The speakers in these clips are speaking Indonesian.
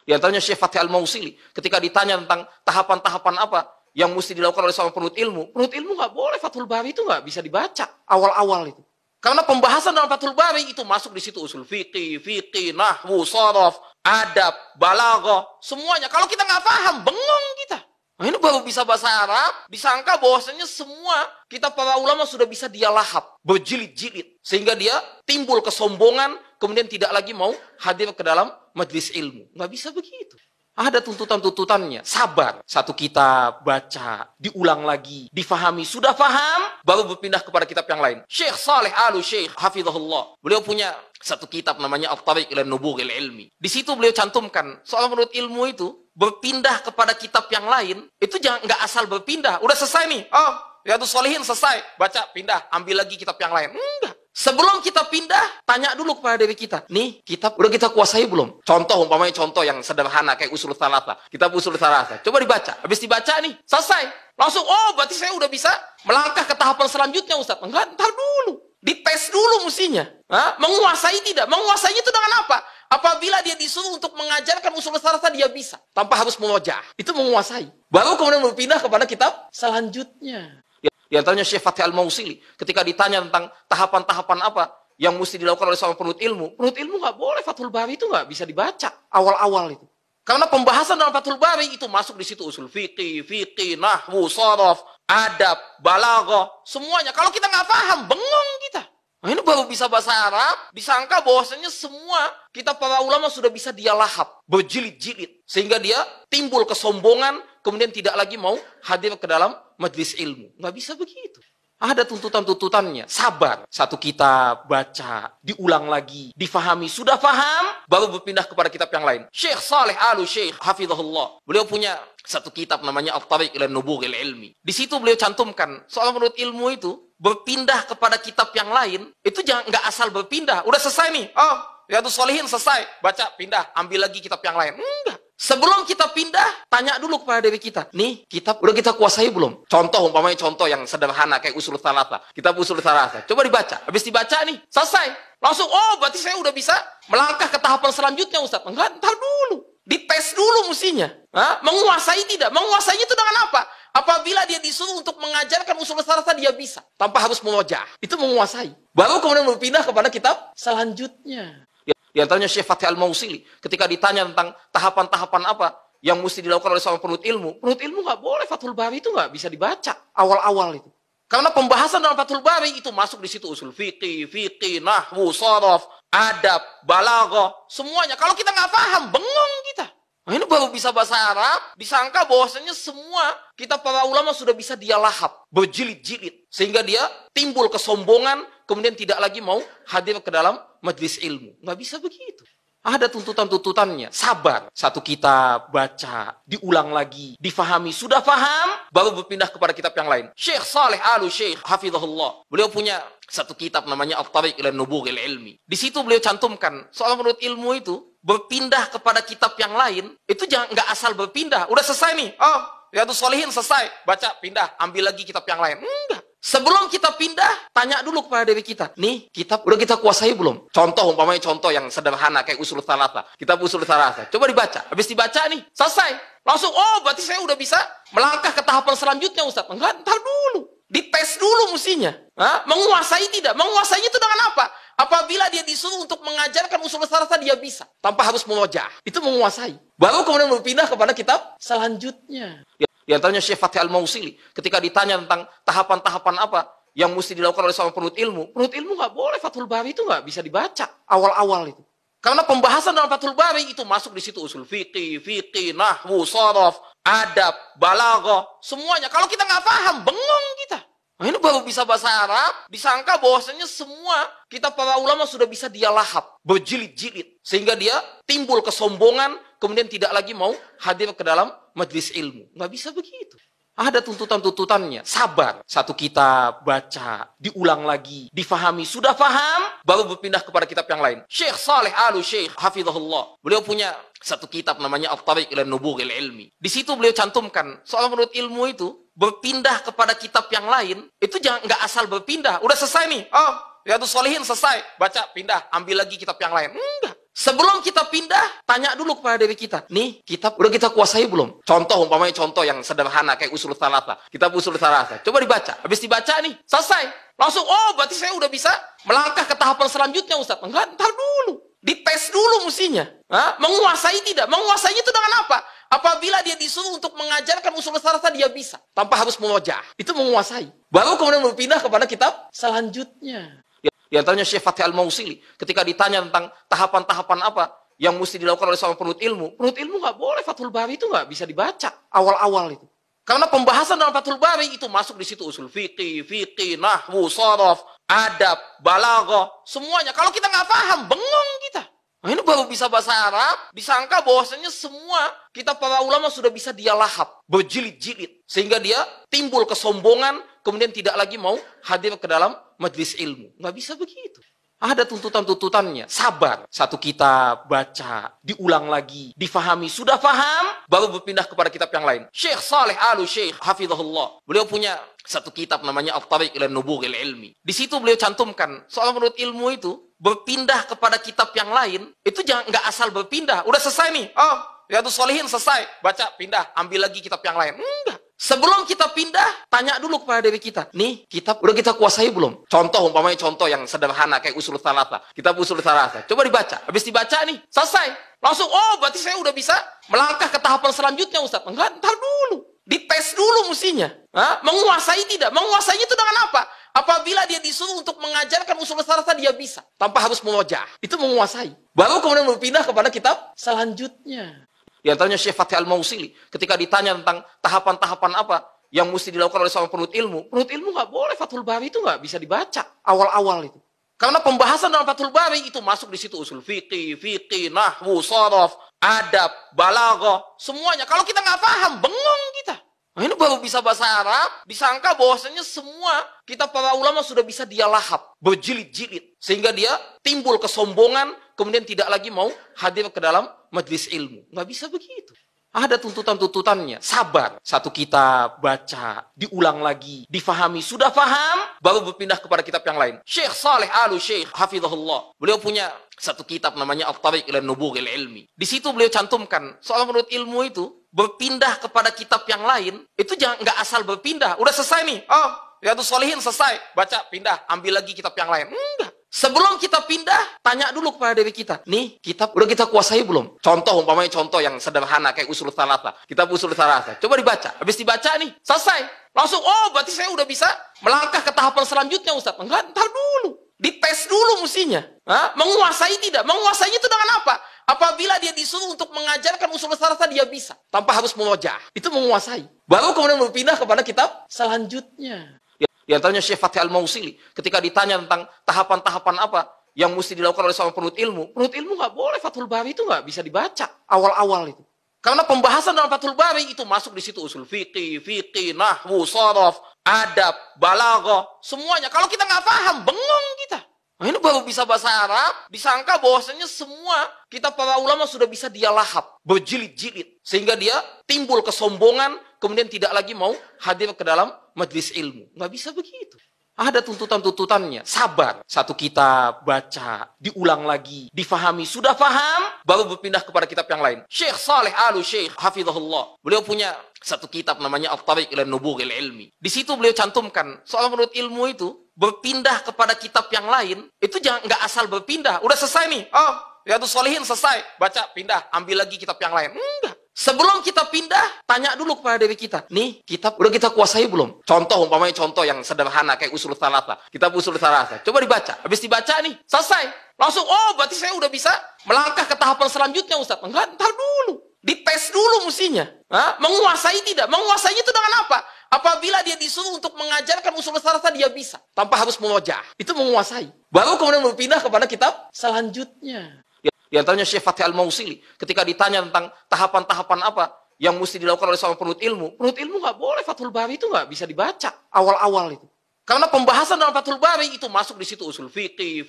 Di antaranya Syekh Fatih Al-Mausili, ketika ditanya tentang tahapan-tahapan apa yang mesti dilakukan oleh seorang penuntut ilmu nggak boleh Fathul Bari itu nggak bisa dibaca awal-awal itu. Karena pembahasan dalam Fathul Bari itu masuk di situ usul fikih, nahwu, sharaf, adab, balaghah, semuanya. Kalau kita nggak paham, bengong kita. Nah, ini baru bisa bahasa Arab, disangka bahwasanya semua kita para ulama sudah bisa dia lahap, berjilid-jilid. Sehingga dia timbul kesombongan, kemudian tidak lagi mau hadir ke dalam majelis ilmu. Nggak bisa begitu. Ada tuntutan-tuntutannya. Sabar. Satu kitab, baca, diulang lagi, difahami. Sudah paham, baru berpindah kepada kitab yang lain. Syekh Saleh Al-Syekh, hafizahullah. Beliau punya satu kitab namanya At-Tariq ila Nubughil Ilmi. Di situ beliau cantumkan, seorang penuntut ilmu itu berpindah kepada kitab yang lain, itu jangan nggak asal berpindah. Udah selesai nih. Oh, Riyadhus Shalihin selesai. Baca, pindah. Ambil lagi kitab yang lain. Enggak. Sebelum kita pindah, tanya dulu kepada diri kita. Nih, kitab udah kita kuasai belum? Contoh, umpamanya contoh yang sederhana, kayak Ushul Tsalatsa. Kitab Ushul Tsalatsa. Coba dibaca. Habis dibaca nih, selesai. Langsung, oh berarti saya udah bisa melangkah ke tahapan selanjutnya, Ustaz. Enggak, ntar dulu. Dites dulu mestinya. Hah? Menguasai tidak? Menguasainya itu dengan apa? Apabila dia disuruh untuk mengajarkan Ushul Tsalatsa, dia bisa. Tanpa harus memojah. Itu menguasai. Baru kemudian berpindah kepada kitab selanjutnya. Di antaranya Syekh Fatih Al-Mausili, ketika ditanya tentang tahapan-tahapan apa yang mesti dilakukan oleh seorang penuntut ilmu nggak boleh Fathul Bari itu nggak bisa dibaca awal-awal itu. Karena pembahasan dalam Fathul Bari itu masuk di situ usul fikih, nahwu, sharaf, adab, balaghah, semuanya. Kalau kita nggak paham, bengong kita. Nah, ini baru bisa bahasa Arab, disangka bahwasanya semua kita para ulama sudah bisa dia lahap, berjilid-jilid. Sehingga dia timbul kesombongan, kemudian tidak lagi mau hadir ke dalam majelis ilmu. Nggak bisa begitu. Ada tuntutan-tuntutannya. Sabar. Satu kitab, baca, diulang lagi, difahami. Sudah paham, baru berpindah kepada kitab yang lain. Syekh Saleh Al-Syekh, hafizahullah. Beliau punya satu kitab namanya At-Tariq ila Nubughil Ilmi. Di situ beliau cantumkan, seorang penuntut ilmu itu berpindah kepada kitab yang lain, itu jangan nggak asal berpindah. Udah selesai nih. Oh, Riyadhus Shalihin selesai. Baca, pindah. Ambil lagi kitab yang lain. Enggak. Sebelum kita pindah, tanya dulu kepada diri kita. Nih, kitab udah kita kuasai belum? Contoh, umpamanya contoh yang sederhana, kayak Ushul Tsalatsa. Kitab Ushul Tsalatsa. Coba dibaca. Habis dibaca nih, selesai. Langsung, oh berarti saya udah bisa melangkah ke tahapan selanjutnya, Ustaz. Enggak, ntar dulu. Dites dulu mestinya. Hah? Menguasai tidak? Menguasainya itu dengan apa? Apabila dia disuruh untuk mengajarkan Ushul Tsalatsa, dia bisa. Tanpa harus memojah. Itu menguasai. Baru kemudian berpindah kepada kitab selanjutnya. Di antaranya Syekh Fatih Al-Mausili, ketika ditanya tentang tahapan-tahapan apa yang mesti dilakukan oleh seorang penuntut ilmu nggak boleh Fathul Bari itu nggak bisa dibaca awal-awal itu. Karena pembahasan dalam Fathul Bari itu masuk di situ usul fikih, nahwu, sharaf, adab, balaghah, semuanya. Kalau kita nggak paham, bengong kita. Nah, ini baru bisa bahasa Arab, disangka bahwasanya semua kita para ulama sudah bisa dia lahap, berjilid-jilid. Sehingga dia timbul kesombongan, kemudian tidak lagi mau hadir ke dalam majelis ilmu. Nggak bisa begitu. Ada tuntutan-tuntutannya. Sabar. Satu kitab, baca, diulang lagi, difahami. Sudah paham, baru berpindah kepada kitab yang lain. Syekh Saleh Al-Syekh, hafizahullah. Beliau punya satu kitab namanya At-Tariq ila Nubughil Ilmi. Di situ beliau cantumkan, seorang penuntut ilmu itu berpindah kepada kitab yang lain, itu jangan nggak asal berpindah. Udah selesai nih. Oh, Riyadhus Shalihin selesai. Baca, pindah. Ambil lagi kitab yang lain. Enggak. Sebelum kita pindah, tanya dulu kepada diri kita. Nih, kitab udah kita kuasai belum? Contoh, umpamanya contoh yang sederhana, kayak Ushul Tsalatsa. Kitab Ushul Tsalatsa. Coba dibaca. Habis dibaca nih, selesai. Langsung, oh berarti saya udah bisa melangkah ke tahapan selanjutnya, Ustaz. Enggak, ntar dulu. Dites dulu mestinya. Hah? Menguasai tidak? Menguasainya itu dengan apa? Apabila dia disuruh untuk mengajarkan Ushul Tsalatsa, dia bisa. Tanpa harus memojah. Itu menguasai. Baru kemudian berpindah kepada kitab selanjutnya. Di antaranya Syekh Fatih Al-Mausili, ketika ditanya tentang tahapan-tahapan apa yang mesti dilakukan oleh seorang penuntut ilmu nggak boleh Fathul Bari itu nggak bisa dibaca awal-awal itu. Karena pembahasan dalam Fathul Bari itu masuk di situ usul fikih, nahwu, sharaf, adab, balaghah, semuanya. Kalau kita nggak paham, bengong kita. Nah, ini baru bisa bahasa Arab, disangka bahwasanya semua kita para ulama sudah bisa dia lahap, berjilid-jilid. Sehingga dia timbul kesombongan, kemudian tidak lagi mau hadir ke dalam majelis ilmu. Nggak bisa begitu. Ada tuntutan-tuntutannya. Sabar. Satu kitab, baca, diulang lagi, difahami. Sudah paham, baru berpindah kepada kitab yang lain. Syekh Saleh Al-Syekh, hafizahullah. Beliau punya satu kitab namanya At-Tariq ila Nubughil Ilmi. Di situ beliau cantumkan, seorang penuntut ilmu itu berpindah kepada kitab yang lain, itu jangan nggak asal berpindah. Udah selesai nih. Oh, Riyadhus Shalihin selesai. Baca, pindah. Ambil lagi kitab yang lain. Enggak. Sebelum kita pindah, tanya dulu kepada diri kita. Nih, kitab udah kita kuasai belum? Contoh, umpamanya contoh yang sederhana kayak usul thalatha. Kitab usul thalatha. Coba dibaca. Habis dibaca nih, selesai. Langsung, oh berarti saya udah bisa melangkah ke tahapan selanjutnya, Ustaz. Enggak, ntar dulu. Dites dulu mestinya. Menguasai tidak? Menguasainya itu dengan apa? Apabila dia disuruh untuk mengajarkan usul thalatha, dia bisa. Tanpa harus mewajah. Itu menguasai. Baru kemudian berpindah kepada kitab selanjutnya. Di antaranya Syekh Fatih Al-Mausili, ketika ditanya tentang tahapan-tahapan apa yang mesti dilakukan oleh seorang penuntut ilmu nggak boleh Fathul Bari itu nggak bisa dibaca awal-awal itu. Karena pembahasan dalam Fathul Bari itu masuk di situ usul fikih, nahwu, sharaf, adab, balaghah, semuanya. Kalau kita nggak paham, bengong kita. Nah, ini baru bisa bahasa Arab, disangka bahwasanya semua kita para ulama sudah bisa dia lahap, berjilid-jilid. Sehingga dia timbul kesombongan, kemudian tidak lagi mau hadir ke dalam majelis ilmu. Nggak bisa begitu. Ada tuntutan-tuntutannya. Sabar. Satu kitab, baca, diulang lagi, difahami. Sudah paham, baru berpindah kepada kitab yang lain. Syekh Saleh Al-Syekh, hafizahullah. Beliau punya satu kitab namanya At-Tariq ila Nubughil Ilmi. Di situ beliau cantumkan, seorang penuntut ilmu itu berpindah kepada kitab yang lain, itu jangan nggak asal berpindah. Udah selesai nih. Oh, Riyadhus Shalihin selesai. Baca, pindah. Ambil lagi kitab yang lain. Enggak. Sebelum kita pindah, tanya dulu kepada diri kita. Nih, kitab udah kita kuasai belum? Contoh, umpamanya contoh yang sederhana kayak usul thalatha. Kitab usul thalatha. Coba dibaca. Habis dibaca nih, selesai. Langsung, oh berarti saya udah bisa melangkah ke tahapan selanjutnya, Ustaz. Enggak, ntar dulu. Dites dulu mestinya. Menguasai tidak? Menguasainya itu dengan apa? Apabila dia disuruh untuk mengajarkan usul thalatha, dia bisa. Tanpa harus mewajah. Itu menguasai. Baru kemudian berpindah kepada kitab selanjutnya. Di antaranya Syekh Fatih Al-Mausili, ketika ditanya tentang tahapan-tahapan apa yang mesti dilakukan oleh seorang penuntut ilmu nggak boleh Fathul Bari itu nggak bisa dibaca awal-awal itu. Karena pembahasan dalam Fathul Bari itu masuk di situ usul fikih, nahwu, sharaf, adab, balaghah, semuanya. Kalau kita nggak paham, bengong kita. Nah, ini baru bisa bahasa Arab, disangka bahwasanya semua kita para ulama sudah bisa dia lahap, berjilid-jilid. Sehingga dia timbul kesombongan, kemudian tidak lagi mau hadir ke dalam majelis ilmu. Nggak bisa begitu. Ada tuntutan-tuntutannya. Sabar. Satu kitab, baca, diulang lagi, difahami. Sudah paham, baru berpindah kepada kitab yang lain. Syekh Saleh Al-Syekh, hafizahullah. Beliau punya satu kitab namanya At-Tariq ila Nubughil Ilmi. Di situ beliau cantumkan, seorang penuntut ilmu itu berpindah kepada kitab yang lain, itu jangan nggak asal berpindah. Udah selesai nih. Oh, Riyadhus Shalihin selesai. Baca, pindah. Ambil lagi kitab yang lain. Enggak. Sebelum kita pindah, tanya dulu kepada diri kita. Nih, kitab udah kita kuasai belum? Contoh, umpamanya contoh yang sederhana kayak usul thalatha. Kitab usul thalatha. Coba dibaca. Habis dibaca nih, selesai. Langsung, oh berarti saya udah bisa melangkah ke tahapan selanjutnya, Ustaz. Enggak, ntar dulu. Dites dulu mestinya. Menguasai tidak? Menguasainya itu dengan apa? Apabila dia disuruh untuk mengajarkan usul thalatha, dia bisa. Tanpa harus mewajah. Itu menguasai. Baru kemudian berpindah kepada kitab selanjutnya. Di antaranya Syekh Fatih Al-Mausili, ketika ditanya tentang tahapan-tahapan apa yang mesti dilakukan oleh seorang penuntut ilmu nggak boleh Fathul Bari itu nggak bisa dibaca awal-awal itu. Karena pembahasan dalam Fathul Bari itu masuk di situ usul fikih, nahwu, sharaf, adab, balaghah, semuanya. Kalau kita nggak paham, bengong kita. Nah, ini baru bisa bahasa Arab, disangka bahwasanya semua kita para ulama sudah bisa dia lahap, berjilid-jilid. Sehingga dia timbul kesombongan, kemudian tidak lagi mau hadir ke dalam majelis ilmu. Nggak bisa begitu. Ada tuntutan-tuntutannya. Sabar. Satu kitab, baca, diulang lagi, difahami. Sudah paham, baru berpindah kepada kitab yang lain. Syekh Saleh Al-Syekh, hafizahullah. Beliau punya satu kitab namanya At-Tariq ila Nubughil Ilmi. Di situ beliau cantumkan, seorang penuntut ilmu itu berpindah kepada kitab yang lain, itu jangan nggak asal berpindah. Udah selesai nih. Oh, Riyadhus Shalihin selesai. Baca, pindah. Ambil lagi kitab yang lain. Enggak. Sebelum kita pindah, tanya dulu kepada diri kita. Nih, kitab udah kita kuasai belum? Contoh, umpamanya contoh yang sederhana kayak usul thalatha. Kitab usul thalatha. Coba dibaca. Habis dibaca nih, selesai. Langsung, oh berarti saya udah bisa melangkah ke tahapan selanjutnya, Ustaz. Enggak, ntar dulu. Dites dulu mestinya. Menguasai tidak? Menguasainya itu dengan apa? Apabila dia disuruh untuk mengajarkan usul thalatha, dia bisa. Tanpa harus mewajah. Itu menguasai. Baru kemudian berpindah kepada kitab selanjutnya. Di antaranya Syekh Fatih Al-Mausili, ketika ditanya tentang tahapan-tahapan apa yang mesti dilakukan oleh seorang penuntut ilmu nggak boleh Fathul Bari itu nggak bisa dibaca awal-awal itu. Karena pembahasan dalam Fathul Bari itu masuk di situ usul fikih,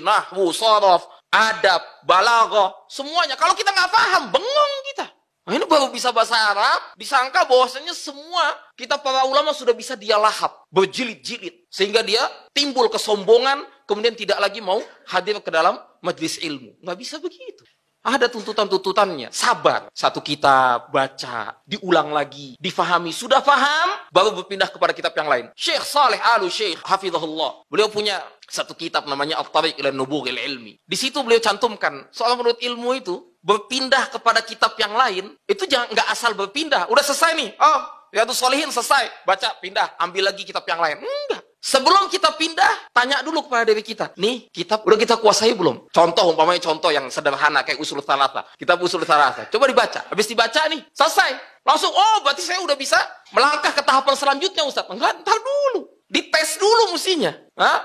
nahwu, sharaf, adab, balaghah, semuanya. Kalau kita nggak paham, bengong kita. Nah, ini baru bisa bahasa Arab, disangka bahwasanya semua kita para ulama sudah bisa dia lahap, berjilid-jilid. Sehingga dia timbul kesombongan, kemudian tidak lagi mau hadir ke dalam majelis ilmu. Nggak bisa begitu. Ada tuntutan-tuntutannya. Sabar. Satu kitab, baca, diulang lagi, difahami. Sudah paham, baru berpindah kepada kitab yang lain. Syekh Saleh Al-Syekh, hafizahullah. Beliau punya satu kitab namanya At-Tariq ila Nubughil Ilmi. Di situ beliau cantumkan, soal menurut ilmu itu, berpindah kepada kitab yang lain, itu jangan nggak asal berpindah. Udah selesai nih. Oh, Riyadhus Shalihin selesai. Baca, pindah. Ambil lagi kitab yang lain. Enggak. Sebelum kita pindah, tanya dulu kepada diri kita. Nih, kitab udah kita kuasai belum? Contoh, umpamanya contoh yang sederhana kayak Ushul Tsalatsa. Kitab Ushul Tsalatsa. Coba dibaca. Habis dibaca nih, selesai. Langsung, oh berarti saya udah bisa melangkah ke tahapan selanjutnya, Ustaz. Enggak, ntar dulu. Dites dulu mestinya.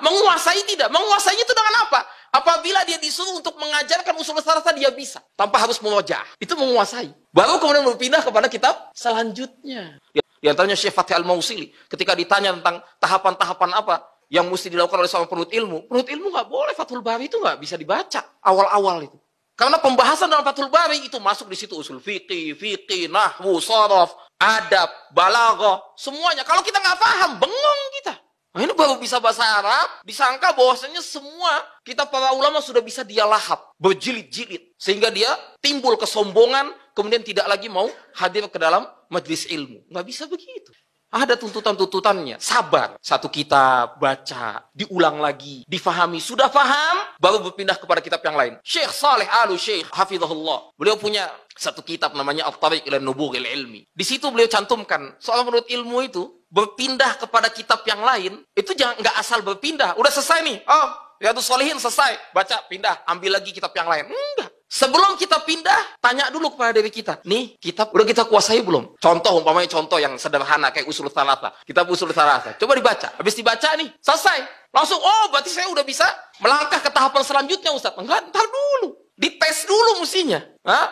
Menguasai tidak? Menguasainya itu dengan apa? Apabila dia disuruh untuk mengajarkan Ushul Tsalatsa, dia bisa. Tanpa harus murojaah. Itu menguasai. Baru kemudian berpindah kepada kitab selanjutnya. Di antaranya Syekh Fatih Al-Mausili, ketika ditanya tentang tahapan-tahapan apa yang mesti dilakukan oleh seorang penuntut ilmu nggak boleh. Fathul Bari itu nggak bisa dibaca awal-awal itu. Karena pembahasan dalam Fathul Bari itu masuk di situ usul fikih, nahwu, sharaf, adab, balaghah, semuanya. Kalau kita nggak paham, bengong kita. Nah, ini baru bisa bahasa Arab, disangka bahwasanya semua kita para ulama sudah bisa dia lahap, berjilid-jilid. Sehingga dia timbul kesombongan, kemudian tidak lagi mau hadir ke dalam majelis ilmu. Nggak bisa begitu. Ada tuntutan-tuntutannya. Sabar. Satu kitab, baca, diulang lagi, difahami. Sudah paham, baru berpindah kepada kitab yang lain. Syekh Saleh Al-Syekh, hafizahullah. Beliau punya satu kitab namanya At-Tariq ila Nubughil Ilmi. Di situ beliau cantumkan, soal menurut ilmu itu, berpindah kepada kitab yang lain, itu jangan nggak asal berpindah. Udah selesai nih. Oh, Riyadhus Shalihin selesai. Baca, pindah. Ambil lagi kitab yang lain. Enggak. Sebelum kita pindah, tanya dulu kepada diri kita. Nih, kitab udah kita kuasai belum? Contoh, umpamanya contoh yang sederhana kayak Ushul Tsalatsa. Kitab Ushul Tsalatsa. Coba dibaca. Habis dibaca nih, selesai. Langsung, oh berarti saya udah bisa melangkah ke tahapan selanjutnya, Ustaz. Enggak, ntar dulu. Dites dulu mestinya.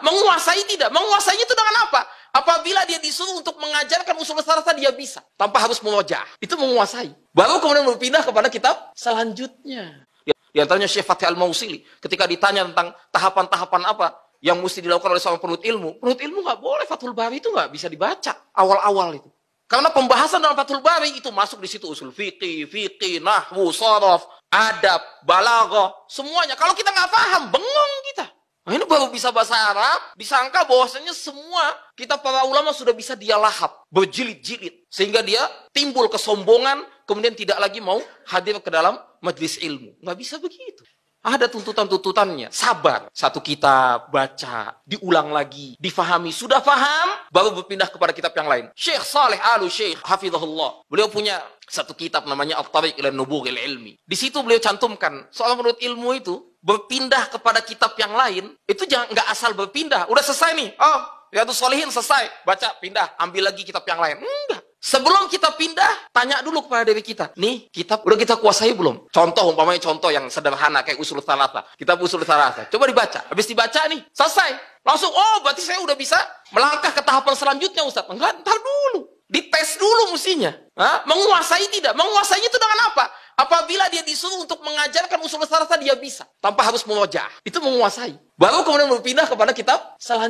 Menguasai tidak? Menguasainya itu dengan apa? Apabila dia disuruh untuk mengajarkan Ushul Tsalatsa, dia bisa. Tanpa harus murojaah. Itu menguasai. Baru kemudian berpindah kepada kitab selanjutnya. Di antaranya Syekh Fatih Al-Mausili, ketika ditanya tentang tahapan-tahapan apa yang mesti dilakukan oleh seorang penuntut ilmu nggak boleh. Fathul Bari itu nggak bisa dibaca awal-awal itu. Karena pembahasan dalam Fathul Bari itu masuk di situ usul fikih, nahwu, sharaf, adab, balaghah, semuanya. Kalau kita nggak paham, bengong kita. Nah, ini baru bisa bahasa Arab, disangka bahwasanya semua kita para ulama sudah bisa dia lahap, berjilid-jilid. Sehingga dia timbul kesombongan, kemudian tidak lagi mau hadir ke dalam majelis ilmu. Nggak bisa begitu. Ada tuntutan-tuntutannya. Sabar. Satu kitab, baca, diulang lagi, difahami. Sudah paham, baru berpindah kepada kitab yang lain. Syekh Saleh Al-Syekh, hafizahullah. Beliau punya satu kitab namanya At-Tariq ila Nubughil Ilmi. Di situ beliau cantumkan, soal menurut ilmu itu, berpindah kepada kitab yang lain, itu jangan nggak asal berpindah. Udah selesai nih. Oh, Riyadhus Shalihin selesai. Baca, pindah. Ambil lagi kitab yang lain. Enggak. Sebelum kita pindah, tanya dulu kepada diri kita. Nih, kitab udah kita kuasai belum? Contoh, umpamanya contoh yang sederhana kayak Ushul Tsalatsa. Kitab Ushul Tsalatsa. Coba dibaca. Habis dibaca nih, selesai. Langsung, oh berarti saya udah bisa melangkah ke tahapan selanjutnya, Ustaz. Enggak, ntar dulu. Dites dulu mestinya. Menguasai tidak? Menguasainya itu dengan apa? Apabila dia disuruh untuk mengajarkan Ushul Tsalatsa, dia bisa. Tanpa harus murojaah. Itu menguasai. Baru kemudian berpindah kepada kitab selanjutnya.